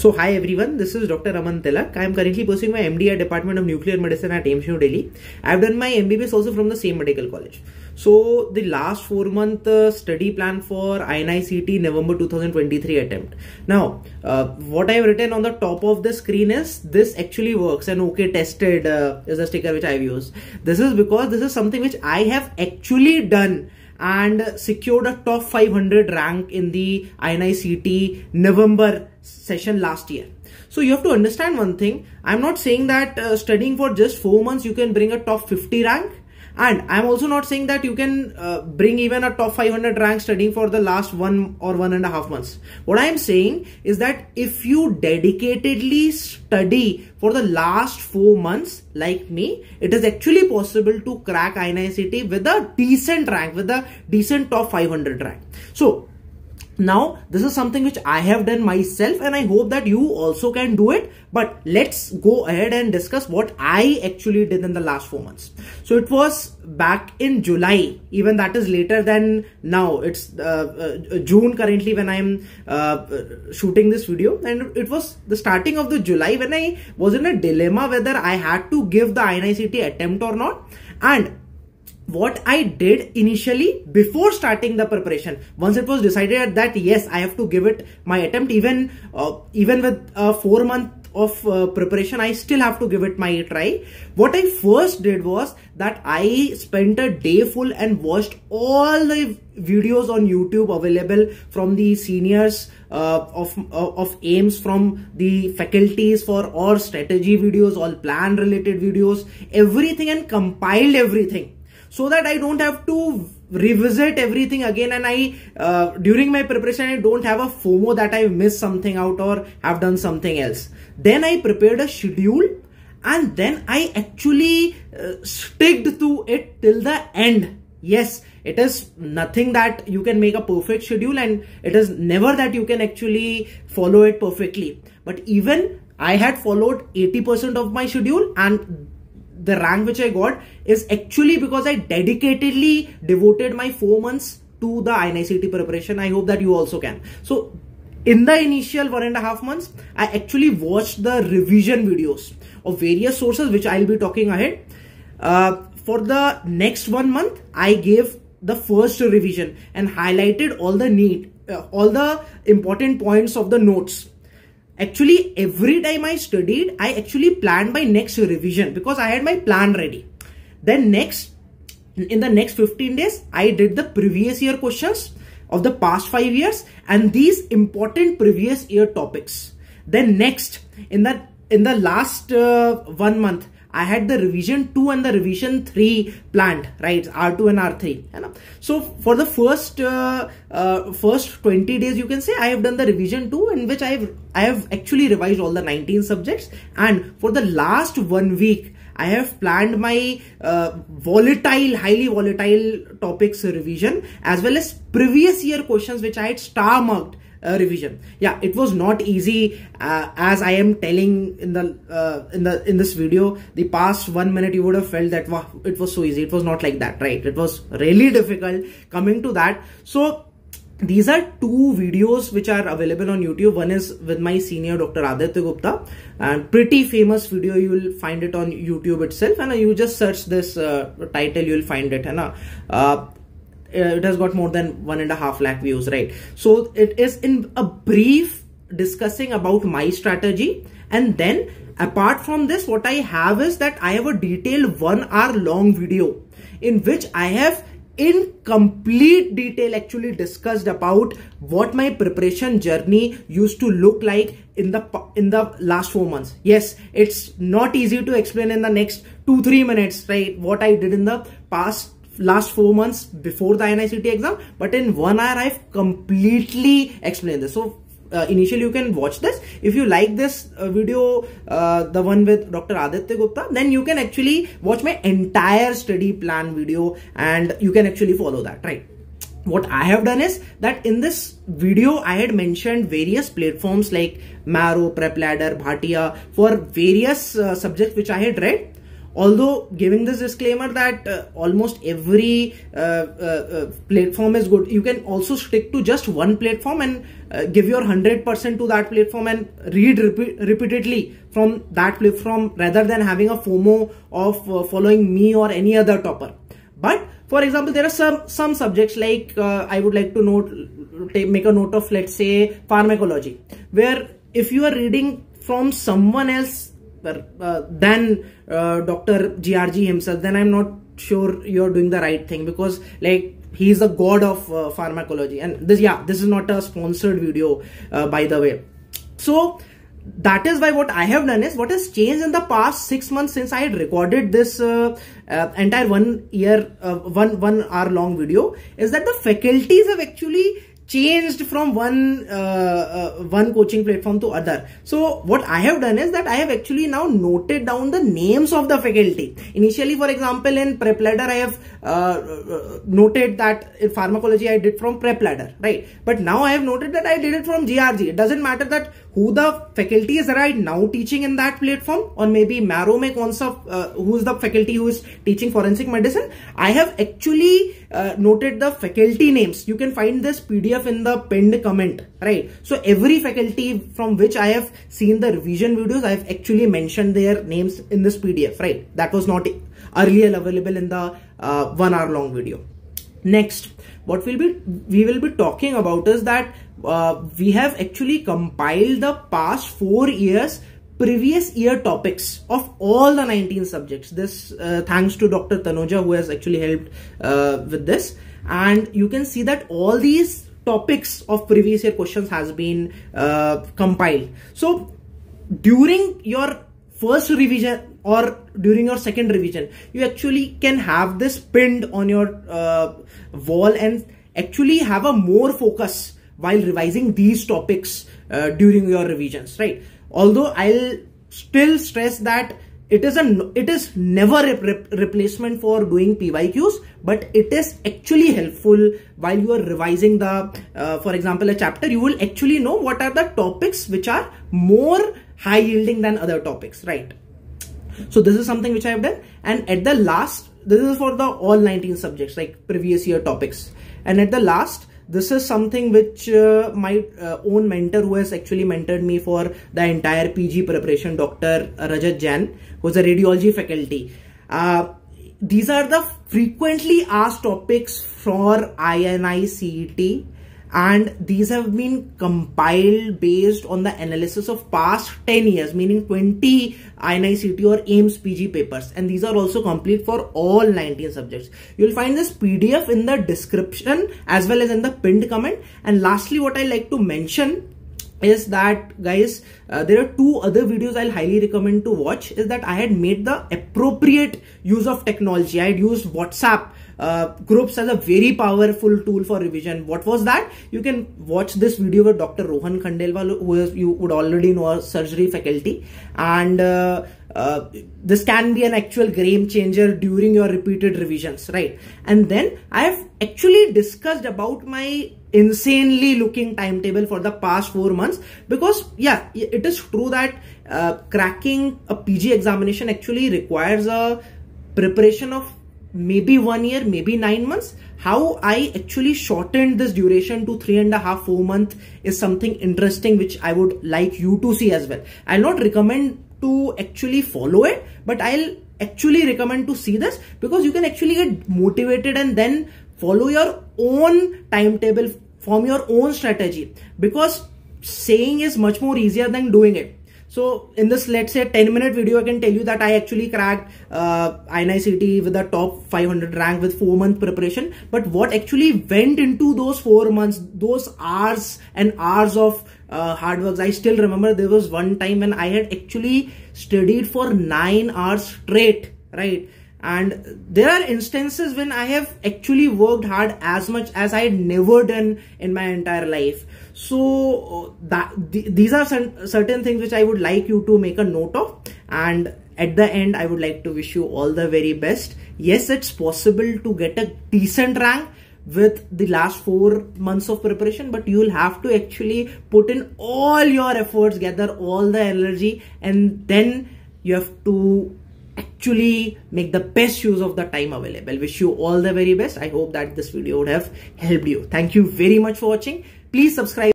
So hi everyone, this is Dr. Aman Tilak. I am currently pursuing my MD at Department of Nuclear Medicine at AIIMS New Delhi. I have done my MBBS also from the same medical college. So the last 4-month study plan for INICET November 2023 attempt. Now, what I have written on the top of the screen is this actually works and okay tested is a sticker which I have used. This is because this is something which I have actually done and secured a top 500 rank in the INICET November session last year. So you have to understand one thing. I'm not saying that studying for just 4 months you can bring a top 50 rank, and I'm also not saying that you can bring even a top 500 rank studying for the last 1 or 1.5 months. What I'm saying is that if you dedicatedly study for the last 4 months like me, it is actually possible to crack INICET with a decent rank, with a decent top 500 rank. So now this is something which I have done myself and I hope that you also can do it. But let's go ahead and discuss what I actually did in the last 4 months. So it was back in July, even that is later than now. It's June currently when I'm shooting this video, and it was the starting of the July when I was in a dilemma whether I had to give the INICET attempt or not. And what I did initially before starting the preparation, once it was decided that yes, I have to give it my attempt, even with a 4 month of preparation, I still have to give it my try. What I first did was that I spent a day full and watched all the videos on YouTube available from the seniors of AIIMS, from the faculties, for all strategy videos, all plan related videos, everything, and compiled everything, so that I don't have to revisit everything again, and I during my preparation I don't have a FOMO that I missed something out or have done something else. Then I prepared a schedule, and then I actually sticked to it till the end. Yes, it is nothing that you can make a perfect schedule, and it is never that you can actually follow it perfectly. But even I had followed 80% of my schedule, and the rank which I got is actually because I dedicatedly devoted my 4 months to the INICET preparation. I hope that you also can. So in the initial 1.5 months, I actually watched the revision videos of various sources, which I'll be talking ahead. For the next 1 month, I gave the first revision and highlighted all the important points of the notes. Actually, every time I studied, I actually planned my next revision because I had my plan ready. Then in the next 15 days, I did the previous year questions of the past 5 years and these important previous year topics. Then next, in the last 1 month, I had the revision 2 and the revision 3 planned, right? R2 and R3. You know? So for the first 20 days, you can say I have done the revision 2, in which I have actually revised all the 19 subjects. And for the last 1 week, I have planned my highly volatile topics revision, as well as previous year questions which I had star marked revision. Yeah, it was not easy as I am telling in this video. The past 1 minute you would have felt that wow, it was so easy. It was not like that, right? It was really difficult coming to that. So these are 2 videos which are available on YouTube. One is with my senior Dr. Aditya Gupta, and pretty famous video. You will find it on YouTube itself, and you just search this title, you will find it. It has got more than 1.5 lakh views, right? So it is in a brief discussing about my strategy. And then apart from this, what I have is that I have a detailed 1 hour long video in which I have in complete detail actually discussed about what my preparation journey used to look like in the last 4 months. Yes, it's not easy to explain in the next 2-3 minutes, right? What I did in the last 4 months before the INICET exam, but in 1 hour I've completely explained this. So initially you can watch this. If you like this video, the one with Dr. Aditya Gupta, then you can actually watch my entire study plan video and you can actually follow that, right? What I have done is that in this video I had mentioned various platforms like Marrow, Prep Ladder, Bhatia for various subjects which I had read. Although giving this disclaimer that almost every platform is good, you can also stick to just one platform and give your 100% to that platform and read repeatedly from that platform rather than having a FOMO of following me or any other topper. But for example, there are some subjects like I would like to make a note of, let's say, pharmacology, where if you are reading from someone else than Dr. GRG himself, then I'm not sure you're doing the right thing, because like he is the god of pharmacology. And this is not a sponsored video, by the way. So that is why what I have done is, what has changed in the past 6 months since I had recorded this entire 1 hour long video, is that the faculties have actually changed from one coaching platform to other. So what I have done is that I have actually now noted down the names of the faculty. Initially, for example, in Prep Ladder, I have noted that in pharmacology I did from Prep Ladder, right? But now I have noted that I did it from GRG. It doesn't matter that who the faculty is right now teaching in that platform, or maybe Marrow mein kaun sa who's the faculty who is teaching forensic medicine. I have actually noted the faculty names. You can find this PDF in the pinned comment, right? So every faculty from which I have seen the revision videos, I have actually mentioned their names in this PDF, right? That was not earlier available in the 1 hour long video. Next, what we will be talking about is that we have actually compiled the past 4 years previous year topics of all the 19 subjects. This thanks to Dr. Tanuja, who has actually helped with this. And you can see that all these topics of previous year questions has been compiled. So during your first revision or during your second revision, you actually can have this pinned on your wall and actually have a more focus while revising these topics during your revisions, right? Although I'll still stress that it is never a replacement for doing PYQs, but it is actually helpful while you are revising the, for example, a chapter. You will actually know what are the topics which are more high yielding than other topics, right? So this is something which I have done. And at the last, this is for the all 19 subjects, like previous year topics. And at the last, this is something which my own mentor, who has actually mentored me for the entire PG preparation, Dr. Rajat Jain, who is a radiology faculty. These are the frequently asked topics for INICET, and these have been compiled based on the analysis of past 10 years, meaning 20 INICET or AIIMS PG papers, and these are also complete for all 19 subjects. You'll find this PDF in the description as well as in the pinned comment. And lastly, what I like to mention is that, guys, there are 2 other videos I'll highly recommend to watch. Is that I had made the appropriate use of technology. I had used WhatsApp groups as a very powerful tool for revision. What was that? You can watch this video with Dr. Rohan Khandelwal, who is, you would already know, a surgery faculty, and this can be an actual game changer during your repeated revisions, right? And then I have actually discussed about my insanely looking timetable for the past 4 months, because yeah, it is true that cracking a PG examination actually requires a preparation of maybe 1 year, maybe 9 months. How I actually shortened this duration to 3.5–4 months is something interesting which I would like you to see as well. I'll not recommend to actually follow it, but I'll actually recommend to see this, because you can actually get motivated and then follow your own timetable, form your own strategy, because saying is much more easier than doing it. So in this, let's say 10-minute video, I can tell you that I actually cracked INICET with a top 500 rank with 4-month preparation. But what actually went into those 4 months, those hours and hours of hard work, I still remember there was one time when I had actually studied for 9 hours straight, right? And there are instances when I have actually worked hard as much as I had never done in my entire life. So these are certain things which I would like you to make a note of. And at the end, I would like to wish you all the very best. Yes, it's possible to get a decent rank with the last 4 months of preparation, but you will have to actually put in all your efforts, gather all the energy, and then you have to actually make the best use of the time available. Wish you all the very best. I hope that this video would have helped you. Thank you very much for watching. Please subscribe.